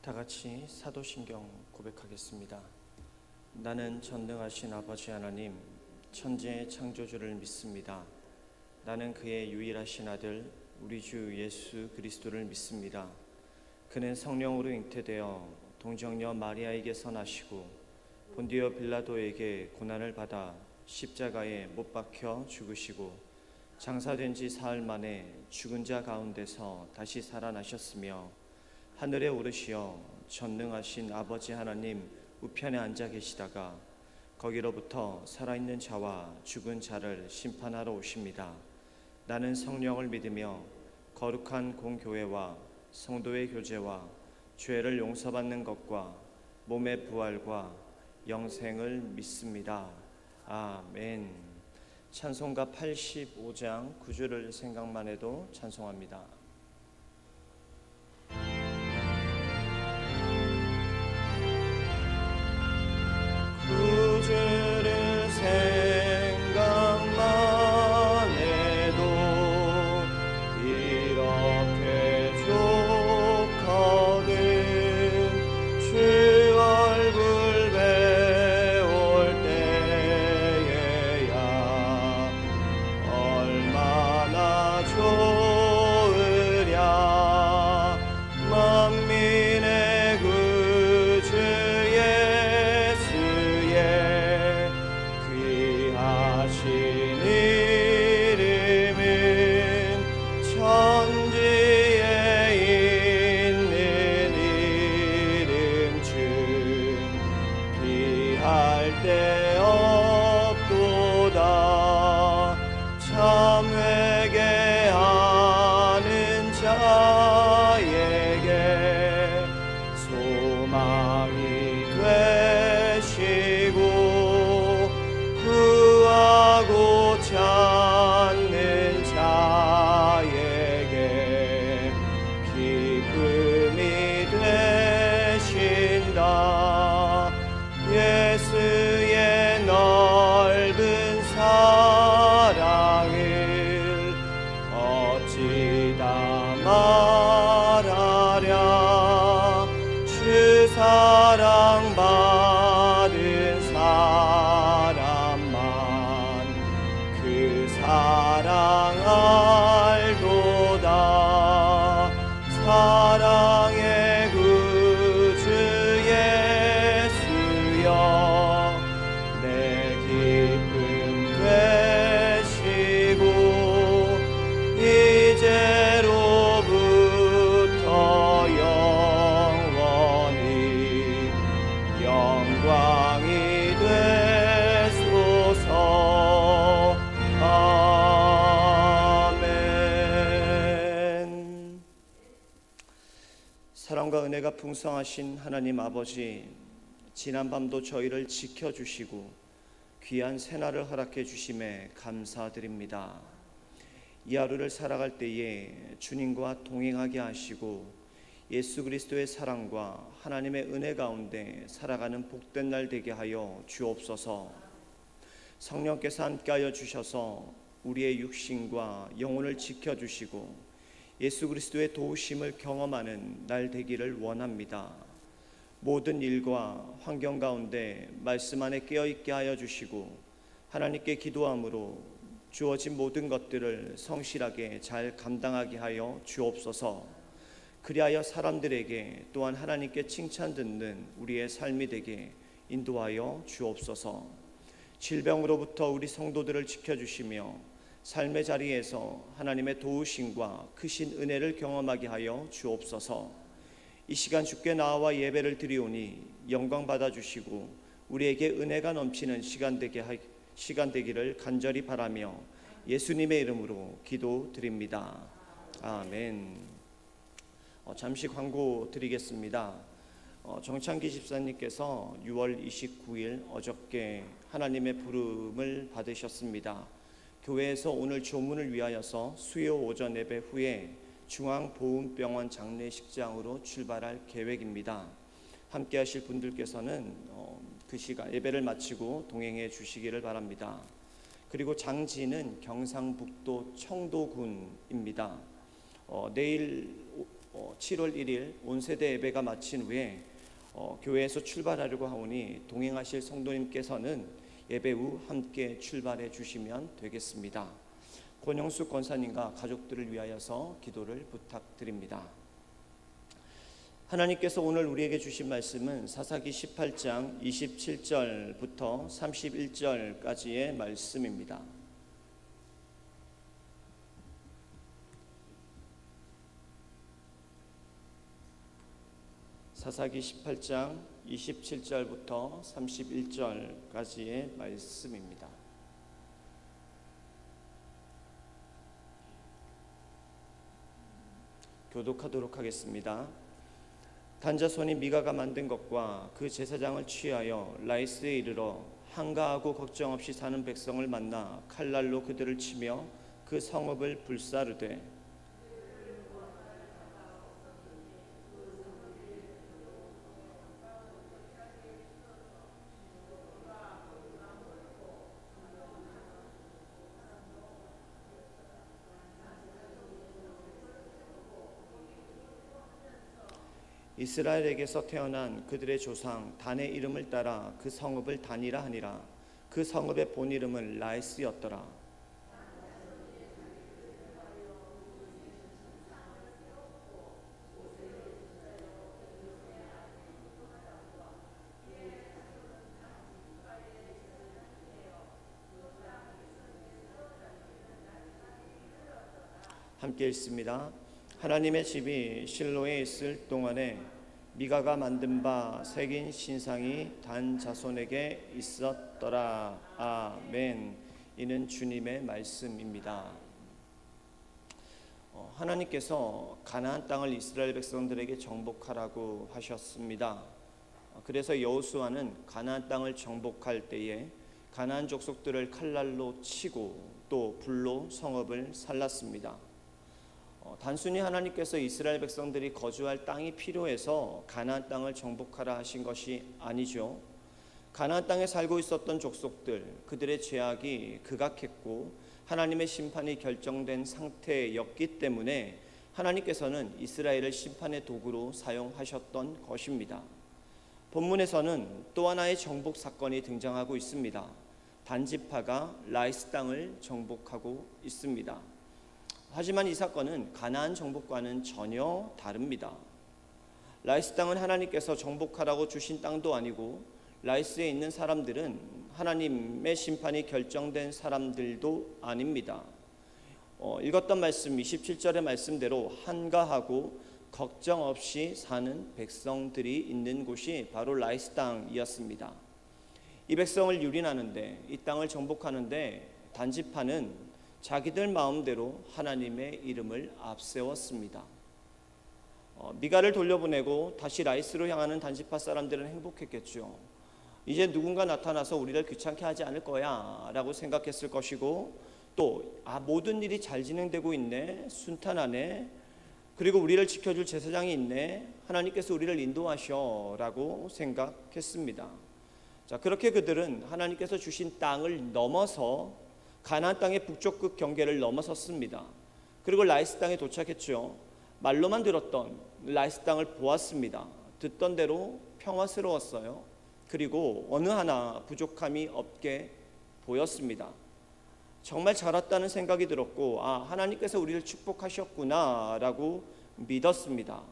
다 같이 사도신경 고백하겠습니다. 나는 전능하신 아버지 하나님, 천지의 창조주를 믿습니다. 나는 그의 유일하신 아들, 우리 주 예수 그리스도를 믿습니다. 그는 성령으로 잉태되어 동정녀 마리아에게서 나시고 본디오 빌라도에게 고난을 받아 십자가에 못 박혀 죽으시고 장사된 지 사흘 만에 죽은 자 가운데서 다시 살아나셨으며 하늘에 오르시어 전능하신 아버지 하나님 우편에 앉아 계시다가 거기로부터 살아있는 자와 죽은 자를 심판하러 오십니다. 나는 성령을 믿으며 거룩한 공교회와 성도의 교제와 죄를 용서받는 것과 몸의 부활과 영생을 믿습니다. 아멘. 찬송가 85장 9절을 생각만 해도 찬송합니다. 구주를 생각만 해도 이렇게 좋거든. 주 얼굴 배울 때에야 얼마나 좋으랴. 만민의 구주 귀하신 이름은 천지에 있는 이름 중 비할 데 없도다. 참 회개하는 자에게 소망이 되시고 구하고 찾는 자에게 기쁨이 되신다. 예수의 넓은 사랑을 어찌 다 말하랴. 주 사랑받은 사람만 그 사랑 알도다. 사랑의 구주 예수여 내 기쁨 되시고 이제로부터 영원히 영광이 되소서. 아멘. 사랑과 은혜가 풍성하신 하나님 아버지, 지난밤도 저희를 지켜주시고 귀한 새날을 허락해 주심에 감사드립니다. 이 하루를 살아갈 때에 주님과 동행하게 하시고 예수 그리스도의 사랑과 하나님의 은혜 가운데 살아가는 복된 날 되게 하여 주옵소서. 성령께서 함께하여 주셔서 우리의 육신과 영혼을 지켜주시고 예수 그리스도의 도우심을 경험하는 날 되기를 원합니다. 모든 일과 환경 가운데 말씀 안에 깨어있게 하여 주시고 하나님께 기도함으로 주어진 모든 것들을 성실하게 잘 감당하게 하여 주옵소서. 그리하여 사람들에게 또한 하나님께 칭찬 듣는 우리의 삶이 되게 인도하여 주옵소서. 질병으로부터 우리 성도들을 지켜주시며 삶의 자리에서 하나님의 도우심과 크신 은혜를 경험하게 하여 주옵소서. 이 시간 주께 나와 예배를 드리오니 영광 받아주시고 우리에게 은혜가 넘치는 시간 되기를 간절히 바라며 예수님의 이름으로 기도드립니다. 아멘. 잠시 광고 드리겠습니다. 정창기 집사님께서 6월 29일 어저께 하나님의 부름을 받으셨습니다. 교회에서 오늘 조문을 위하여서 수요 오전 예배 후에 중앙보훈병원 장례식장으로 출발할 계획입니다. 함께 하실 분들께서는 그 시간 예배를 마치고 동행해 주시기를 바랍니다. 그리고 장지는 경상북도 청도군입니다. 내일 7월 1일 온세대 예배가 마친 후에 교회에서 출발하려고 하오니 동행하실 성도님께서는 예배 후 함께 출발해 주시면 되겠습니다. 권영숙 권사님과 가족들을 위하여서 기도를 부탁드립니다. 하나님께서 오늘 우리에게 주신 말씀은 사사기 18장 27절부터 31절까지의 말씀입니다. 사사기 18장 27절부터 31절까지의 말씀입니다. 교독하도록 하겠습니다. 단자손이 미가가 만든 것과 그 제사장을 취하여 라이스에 이르러 한가하고 걱정 없이 사는 백성을 만나 칼날로 그들을 치며 그 성읍을 불사르되 이스라엘에게서 태어난 그들의 조상 단의 이름을 따라 그 성읍을 단이라 하니라. 그 성읍의 본 이름은 라이스였더라. 함께 읽습니다. 하나님의 집이 실로에 있을 동안에 미가가 만든 바 새긴 신상이 단 자손에게 있었더라. 아멘. 이는 주님의 말씀입니다. 하나님께서 가나안 땅을 이스라엘 백성들에게 정복하라고 하셨습니다. 그래서 여호수아는 가나안 땅을 정복할 때에 가나안 족속들을 칼날로 치고 또 불로 성읍을 살랐습니다. 단순히 하나님께서 이스라엘 백성들이 거주할 땅이 필요해서 가나안 땅을 정복하라 하신 것이 아니죠. 가나안 땅에 살고 있었던 족속들, 그들의 죄악이 극악했고 하나님의 심판이 결정된 상태였기 때문에 하나님께서는 이스라엘을 심판의 도구로 사용하셨던 것입니다. 본문에서는 또 하나의 정복 사건이 등장하고 있습니다. 단지파가 라이스 땅을 정복하고 있습니다. 하지만 이 사건은 가나안 정복과는 전혀 다릅니다. 라이스 땅은 하나님께서 정복하라고 주신 땅도 아니고 라이스에 있는 사람들은 하나님의 심판이 결정된 사람들도 아닙니다. 읽었던 말씀 27절의 말씀대로 한가하고 걱정 없이 사는 백성들이 있는 곳이 바로 라이스 땅이었습니다. 이 백성을 유린하는데, 이 땅을 정복하는데 단지파는 자기들 마음대로 하나님의 이름을 앞세웠습니다. 미가를 돌려보내고 다시 라이스로 향하는 단지파 사람들은 행복했겠죠. 이제 누군가 나타나서 우리를 귀찮게 하지 않을 거야 라고 생각했을 것이고, 또 모든 일이 잘 진행되고 있네, 순탄하네, 그리고 우리를 지켜줄 제사장이 있네, 하나님께서 우리를 인도하셔 라고 생각했습니다. 자, 그렇게 그들은 하나님께서 주신 땅을 넘어서 가나안 땅의 북쪽 끝 경계를 넘어섰습니다. 그리고 라이스 땅에 도착했죠. 말로만 들었던 라이스 땅을 보았습니다. 듣던 대로 평화스러웠어요. 그리고 어느 하나 부족함이 없게 보였습니다. 정말 잘 왔다는 생각이 들었고, 하나님께서 우리를 축복하셨구나 라고 믿었습니다.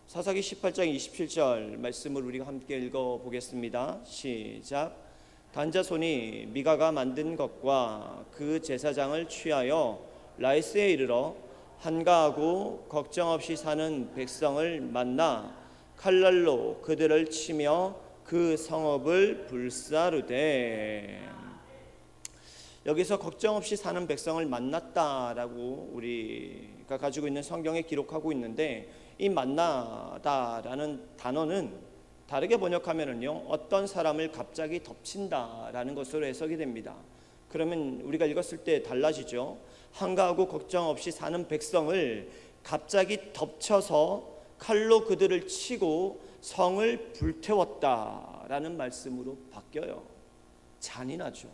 사사기 18장 27절 말씀을 우리가 함께 읽어보겠습니다. 시작. 단자손이 미가가 만든 것과 그 제사장을 취하여 라이스에 이르러 한가하고 걱정 없이 사는 백성을 만나 칼날로 그들을 치며 그 성읍을 불사르되. 여기서 걱정 없이 사는 백성을 만났다라고 우리가 가지고 있는 성경에 기록하고 있는데, 이 만나다라는 단어는 다르게 번역하면은요, 어떤 사람을 갑자기 덮친다라는 것으로 해석이 됩니다. 그러면 우리가 읽었을 때 달라지죠. 한가하고 걱정 없이 사는 백성을 갑자기 덮쳐서 칼로 그들을 치고 성을 불태웠다라는 말씀으로 바뀌어요. 잔인하죠.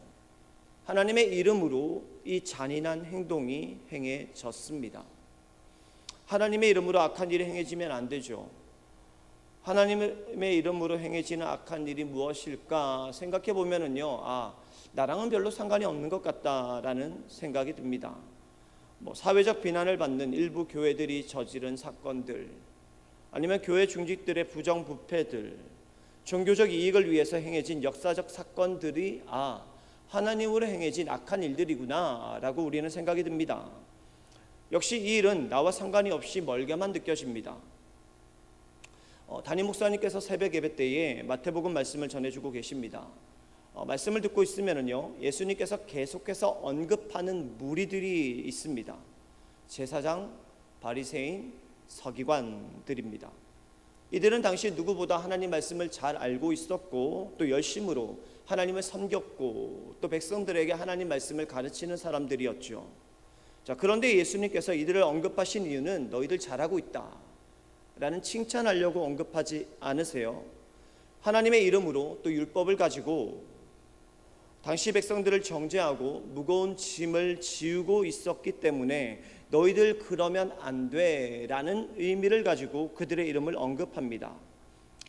하나님의 이름으로 이 잔인한 행동이 행해졌습니다. 하나님의 이름으로 악한 일이 행해지면 안 되죠. 하나님의 이름으로 행해지는 악한 일이 무엇일까 생각해 보면은요, 나랑은 별로 상관이 없는 것 같다라는 생각이 듭니다. 사회적 비난을 받는 일부 교회들이 저지른 사건들, 아니면 교회 중직들의 부정부패들, 종교적 이익을 위해서 행해진 역사적 사건들이 하나님으로 행해진 악한 일들이구나 라고 우리는 생각이 듭니다. 역시 이 일은 나와 상관이 없이 멀게만 느껴집니다. 담임 목사님께서 새벽 예배 때에 마태복음 말씀을 전해주고 계십니다. 말씀을 듣고 있으면은요, 예수님께서 계속해서 언급하는 무리들이 있습니다. 제사장, 바리새인, 서기관들입니다. 이들은 당시 누구보다 하나님 말씀을 잘 알고 있었고 또 열심으로 하나님을 섬겼고 또 백성들에게 하나님 말씀을 가르치는 사람들이었죠. 그런데 예수님께서 이들을 언급하신 이유는 너희들 잘하고 있다 라는 칭찬하려고 언급하지 않으세요. 하나님의 이름으로 또 율법을 가지고 당시 백성들을 정죄하고 무거운 짐을 지우고 있었기 때문에 너희들 그러면 안 돼 라는 의미를 가지고 그들의 이름을 언급합니다.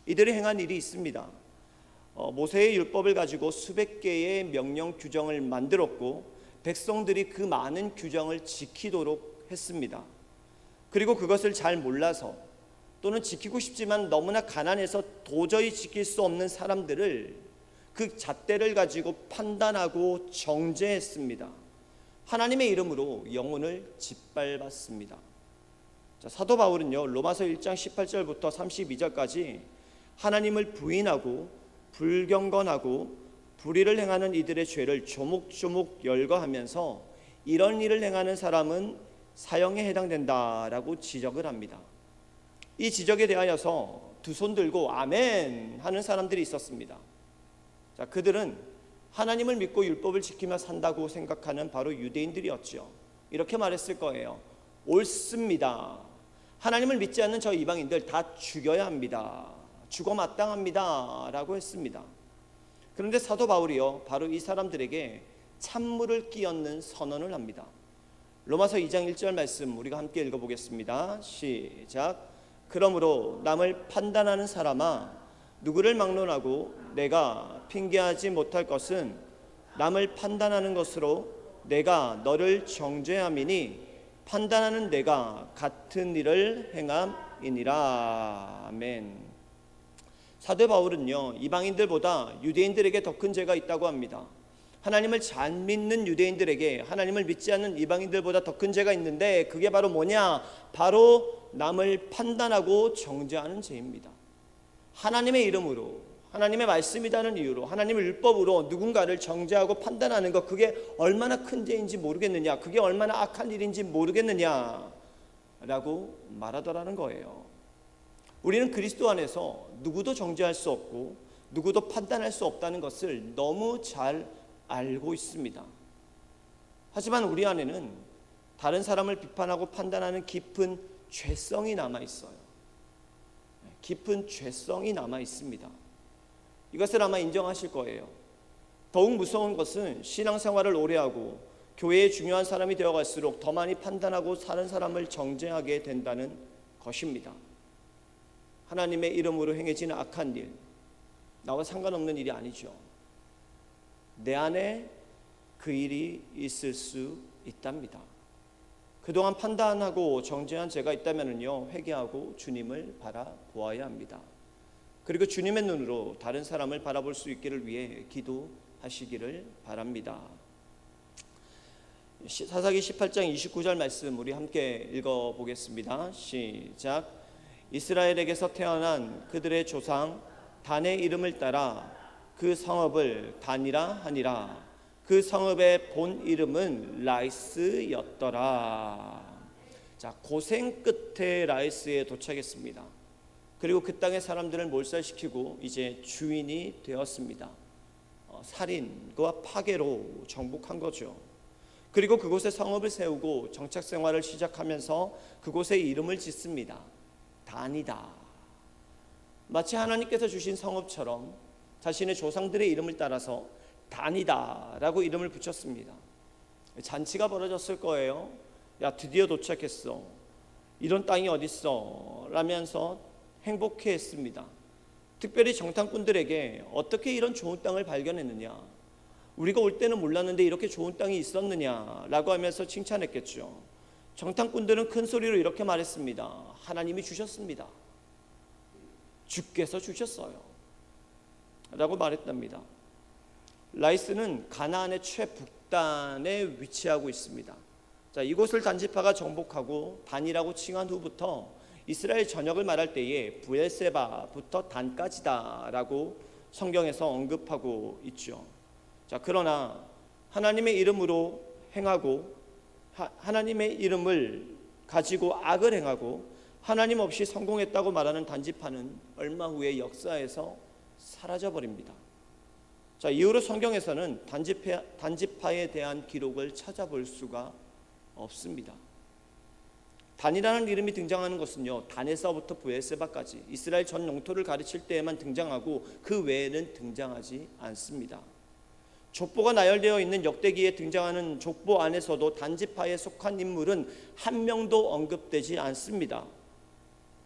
이들이 행한 일이 있습니다. 모세의 율법을 가지고 수백 개의 명령 규정을 만들었고 백성들이 그 많은 규정을 지키도록 했습니다. 그리고 그것을 잘 몰라서 또는 지키고 싶지만 너무나 가난해서 도저히 지킬 수 없는 사람들을 그 잣대를 가지고 판단하고 정죄했습니다. 하나님의 이름으로 영혼을 짓밟았습니다. 사도 바울은요, 로마서 1장 18절부터 32절까지 하나님을 부인하고 불경건하고 불의를 행하는 이들의 죄를 조목조목 열거하면서 이런 일을 행하는 사람은 사형에 해당된다라고 지적을 합니다. 이 지적에 대하여서 두 손 들고 아멘 하는 사람들이 있었습니다. 그들은 하나님을 믿고 율법을 지키며 산다고 생각하는 바로 유대인들이었죠. 이렇게 말했을 거예요. 옳습니다. 하나님을 믿지 않는 저 이방인들 다 죽여야 합니다. 죽어 마땅합니다 라고 했습니다. 그런데 사도 바울이요, 바로 이 사람들에게 찬물을 끼얹는 선언을 합니다. 로마서 2장 1절 말씀 우리가 함께 읽어보겠습니다. 시작. 그러므로 남을 판단하는 사람아, 누구를 막론하고 내가 핑계하지 못할 것은 남을 판단하는 것으로 내가 너를 정죄함이니 판단하는 내가 같은 일을 행함이니라. 아멘. 사도 바울은요, 이방인들보다 유대인들에게 더 큰 죄가 있다고 합니다. 하나님을 잘 믿는 유대인들에게 하나님을 믿지 않는 이방인들보다 더 큰 죄가 있는데 그게 바로 뭐냐? 바로 남을 판단하고 정죄하는 죄입니다. 하나님의 이름으로, 하나님의 말씀이라는 이유로, 하나님의 율법으로 누군가를 정죄하고 판단하는 것, 그게 얼마나 큰 죄인지 모르겠느냐, 그게 얼마나 악한 일인지 모르겠느냐 라고 말하더라는 거예요. 우리는 그리스도 안에서 누구도 정죄할 수 없고 누구도 판단할 수 없다는 것을 너무 잘 알고 있습니다. 하지만 우리 안에는 다른 사람을 비판하고 판단하는 깊은 죄성이 남아 있어요. 깊은 죄성이 남아 있습니다. 이것을 아마 인정하실 거예요. 더욱 무서운 것은 신앙생활을 오래 하고 교회의 중요한 사람이 되어갈수록 더 많이 판단하고 사는 사람을 정죄하게 된다는 것입니다. 하나님의 이름으로 행해지는 악한 일, 나와 상관없는 일이 아니죠. 내 안에 그 일이 있을 수 있답니다. 그동안 판단하고 정죄한 죄가 있다면요, 회개하고 주님을 바라보아야 합니다. 그리고 주님의 눈으로 다른 사람을 바라볼 수 있기를 위해 기도하시기를 바랍니다. 사사기 18장 29절 말씀 우리 함께 읽어보겠습니다. 시작. 이스라엘에게서 태어난 그들의 조상 단의 이름을 따라 그 성읍을 단이라 하니라. 그 성읍의 본 이름은 라이스였더라. 고생 끝에 라이스에 도착했습니다. 그리고 그 땅의 사람들을 몰살시키고 이제 주인이 되었습니다. 살인과 파괴로 정복한 거죠. 그리고 그곳에 성읍을 세우고 정착 생활을 시작하면서 그곳에 이름을 짓습니다. 단이다. 마치 하나님께서 주신 성읍처럼 자신의 조상들의 이름을 따라서 단이다 라고 이름을 붙였습니다. 잔치가 벌어졌을 거예요. 야, 드디어 도착했어. 이런 땅이 어딨어 라면서 행복해했습니다. 특별히 정탐꾼들에게 어떻게 이런 좋은 땅을 발견했느냐, 우리가 올 때는 몰랐는데 이렇게 좋은 땅이 있었느냐라고 하면서 칭찬했겠죠. 정탐꾼들은 큰 소리로 이렇게 말했습니다. 하나님이 주셨습니다. 주께서 주셨어요 라고 말했답니다. 라이스는 가나안의 최북단에 위치하고 있습니다. 자, 이곳을 단지파가 정복하고 단이라고 칭한 후부터 이스라엘 전역을 말할 때에 브엘세바부터 단까지다라고 성경에서 언급하고 있죠. 자, 그러나 하나님의 이름으로 행하고 하나님의 이름을 가지고 악을 행하고 하나님 없이 성공했다고 말하는 단지파는 얼마 후에 역사에서 사라져버립니다. 자, 이후로 성경에서는 단지파에 대한 기록을 찾아볼 수가 없습니다. 단이라는 이름이 등장하는 것은요, 단에서부터 브엘세바까지 이스라엘 전 영토를 가르칠 때에만 등장하고 그 외에는 등장하지 않습니다. 족보가 나열되어 있는 역대기에 등장하는 족보 안에서도 단지파에 속한 인물은 한 명도 언급되지 않습니다.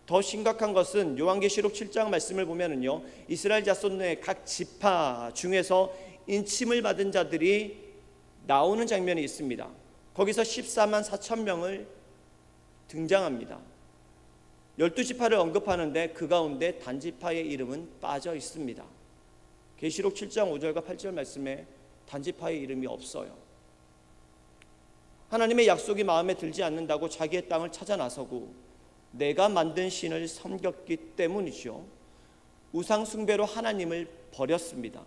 더 심각한 것은 요한계시록 7장 말씀을 보면은요, 이스라엘 자손의 각 지파 중에서 인침을 받은 자들이 나오는 장면이 있습니다. 거기서 14만 4천 명을 등장합니다. 12지파를 언급하는데 그 가운데 단지파의 이름은 빠져 있습니다. 계시록 7장 5절과 8절 말씀에 단지파의 이름이 없어요. 하나님의 약속이 마음에 들지 않는다고 자기의 땅을 찾아 나서고 내가 만든 신을 섬겼기 때문이죠. 우상 숭배로 하나님을 버렸습니다.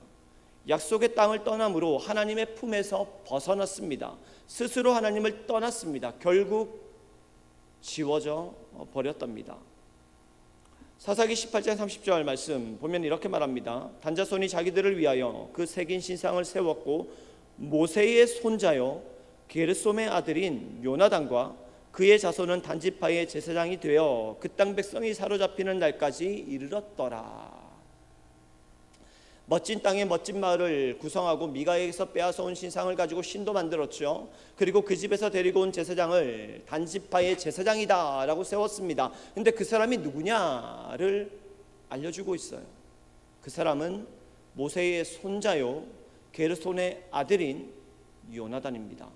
약속의 땅을 떠남으로 하나님의 품에서 벗어났습니다. 스스로 하나님을 떠났습니다. 결국 지워져 버렸답니다. 사사기 18장 30절 말씀 보면 이렇게 말합니다. 단자손이 자기들을 위하여 그 새긴 신상을 세웠고 모세의 손자요 게르솜의 아들인 요나단과 그의 자손은 단지파의 제사장이 되어 그 땅 백성이 사로잡히는 날까지 이르렀더라. 멋진 땅에 멋진 마을을 구성하고 미가에게서 빼앗아온 신상을 가지고 신도 만들었죠. 그리고 그 집에서 데리고 온 제사장을 단지파의 제사장이다 라고 세웠습니다. 근데 그 사람이 누구냐를 알려주고 있어요. 그 사람은 모세의 손자요 게르손의 아들인 요나단입니다.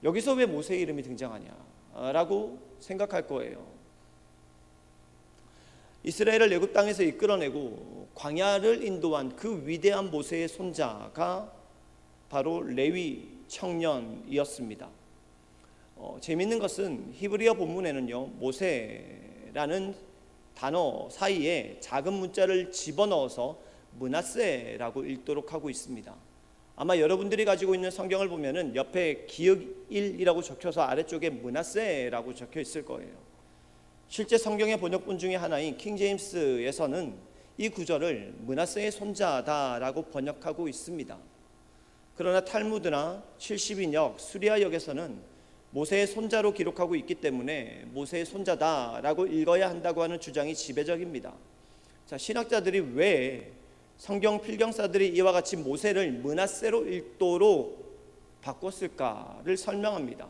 여기서 왜 모세의 이름이 등장하냐라고 생각할 거예요. 이스라엘을 애굽 땅에서 이끌어내고 광야를 인도한 그 위대한 모세의 손자가 바로 레위 청년이었습니다. 재미있는 것은 히브리어 본문에는요, 모세라는 단어 사이에 작은 문자를 집어넣어서 므낫세라고 읽도록 하고 있습니다. 아마 여러분들이 가지고 있는 성경을 보면은 옆에 기역일이라고 적혀서 아래쪽에 므낫세라고 적혀 있을 거예요. 실제 성경의 번역본 중에 하나인 킹제임스에서는 이 구절을 므낫세의 손자다라고 번역하고 있습니다. 그러나 탈무드나 70인역, 수리아역에서는 모세의 손자로 기록하고 있기 때문에 모세의 손자다라고 읽어야 한다고 하는 주장이 지배적입니다. 자, 신학자들이 왜 성경 필경사들이 이와 같이 모세를 므낫세로 읽도록 바꿨을까를 설명합니다.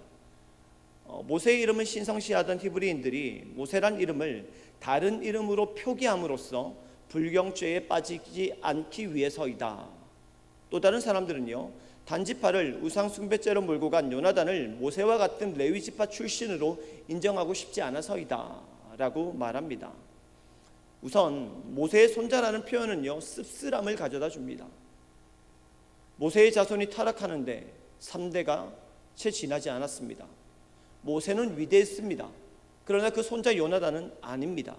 모세의 이름을 신성시하던 히브리인들이 모세란 이름을 다른 이름으로 표기함으로써 불경죄에 빠지지 않기 위해서이다. 또 다른 사람들은요, 단지파를 우상숭배죄로 몰고 간 요나단을 모세와 같은 레위지파 출신으로 인정하고 싶지 않아서이다 라고 말합니다. 우선 모세의 손자라는 표현은요, 씁쓸함을 가져다 줍니다. 모세의 자손이 타락하는데 3대가 채 지나지 않았습니다. 모세는 위대했습니다. 그러나 그 손자 요나단은 아닙니다.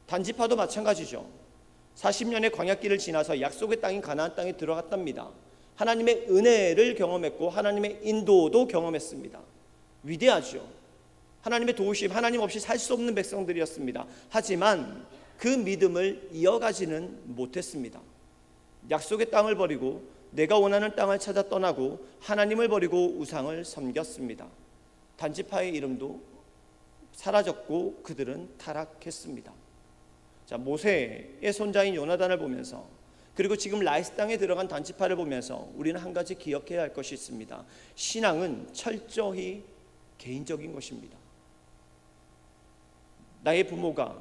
단지파도 마찬가지죠. 40년의 광야길을 지나서 약속의 땅인 가나안 땅에 들어갔답니다. 하나님의 은혜를 경험했고 하나님의 인도도 경험했습니다. 위대하죠. 하나님의 도우심, 하나님 없이 살 수 없는 백성들이었습니다. 하지만 그 믿음을 이어가지는 못했습니다. 약속의 땅을 버리고 내가 원하는 땅을 찾아 떠나고 하나님을 버리고 우상을 섬겼습니다. 단지파의 이름도 사라졌고 그들은 타락했습니다. 자, 모세의 손자인 요나단을 보면서 그리고 지금 라이스 땅에 들어간 단지파를 보면서 우리는 한 가지 기억해야 할 것이 있습니다. 신앙은 철저히 개인적인 것입니다. 나의 부모가,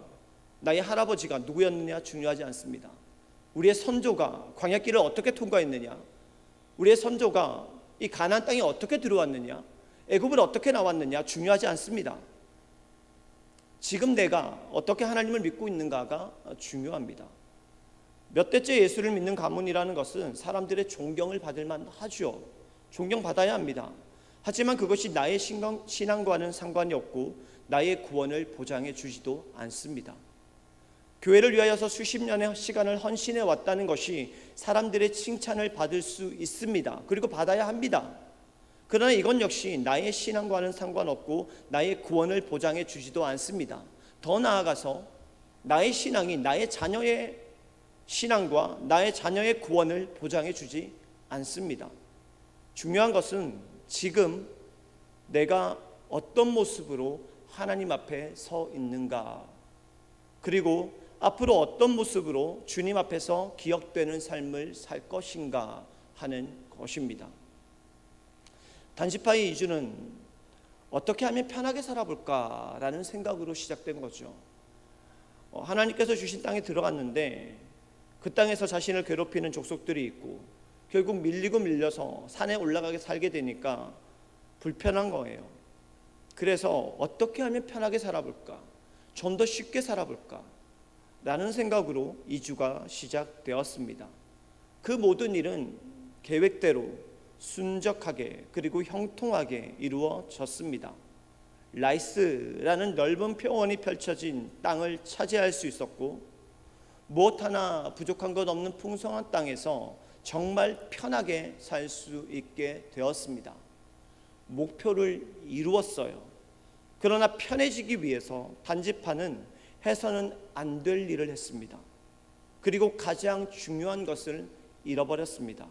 나의 할아버지가 누구였느냐 중요하지 않습니다. 우리의 선조가 광야길을 어떻게 통과했느냐, 우리의 선조가 이 가나안 땅에 어떻게 들어왔느냐, 애굽을 어떻게 나왔느냐 중요하지 않습니다. 지금 내가 어떻게 하나님을 믿고 있는가가 중요합니다. 몇 대째 예수를 믿는 가문이라는 것은 사람들의 존경을 받을 만하죠. 존경받아야 합니다. 하지만 그것이 나의 신앙과는 상관이 없고 나의 구원을 보장해 주지도 않습니다. 교회를 위하여서 수십 년의 시간을 헌신해 왔다는 것이 사람들의 칭찬을 받을 수 있습니다. 그리고 받아야 합니다. 그러나 이건 역시 나의 신앙과는 상관없고 나의 구원을 보장해 주지도 않습니다. 더 나아가서 나의 신앙이 나의 자녀의 신앙과 나의 자녀의 구원을 보장해 주지 않습니다. 중요한 것은 지금 내가 어떤 모습으로 하나님 앞에 서 있는가, 그리고 앞으로 어떤 모습으로 주님 앞에서 기억되는 삶을 살 것인가 하는 것입니다. 단지파의 이주는 어떻게 하면 편하게 살아볼까라는 생각으로 시작된 거죠. 하나님께서 주신 땅에 들어갔는데 그 땅에서 자신을 괴롭히는 족속들이 있고 결국 밀리고 밀려서 산에 올라가게 살게 되니까 불편한 거예요. 그래서 어떻게 하면 편하게 살아볼까, 좀 더 쉽게 살아볼까 라는 생각으로 이주가 시작되었습니다. 그 모든 일은 계획대로 순적하게 그리고 형통하게 이루어졌습니다. 라이스라는 넓은 표원이 펼쳐진 땅을 차지할 수 있었고 무엇 하나 부족한 것 없는 풍성한 땅에서 정말 편하게 살 수 있게 되었습니다. 목표를 이루었어요. 그러나 편해지기 위해서 단지파는 해서는 안 될 일을 했습니다. 그리고 가장 중요한 것을 잃어버렸습니다.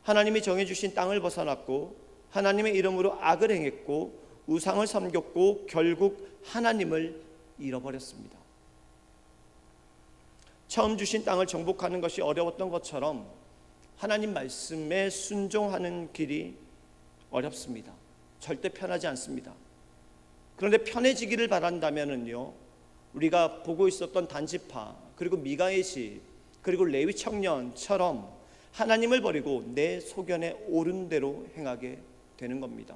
하나님이 정해주신 땅을 벗어났고 하나님의 이름으로 악을 행했고 우상을 섬겼고 결국 하나님을 잃어버렸습니다. 처음 주신 땅을 정복하는 것이 어려웠던 것처럼 하나님 말씀에 순종하는 길이 어렵습니다. 절대 편하지 않습니다. 그런데 편해지기를 바란다면요, 우리가 보고 있었던 단지파, 그리고 미가의 집, 그리고 레위 청년처럼 하나님을 버리고 내 소견에 옳은 대로 행하게 되는 겁니다.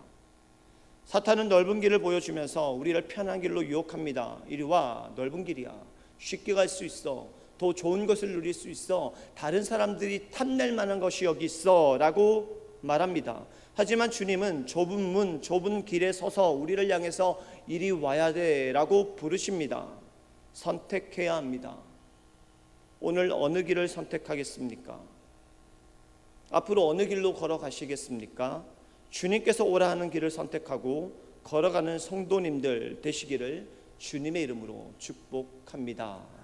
사탄은 넓은 길을 보여주면서 우리를 편한 길로 유혹합니다. 이리 와, 넓은 길이야, 쉽게 갈 수 있어, 더 좋은 것을 누릴 수 있어, 다른 사람들이 탐낼 만한 것이 여기 있어 라고 말합니다. 하지만 주님은 좁은 문, 좁은 길에 서서 우리를 향해서 이리 와야 돼 라고 부르십니다. 선택해야 합니다. 오늘 어느 길을 선택하겠습니까? 앞으로 어느 길로 걸어가시겠습니까? 주님께서 오라 하는 길을 선택하고 걸어가는 성도님들 되시기를 주님의 이름으로 축복합니다.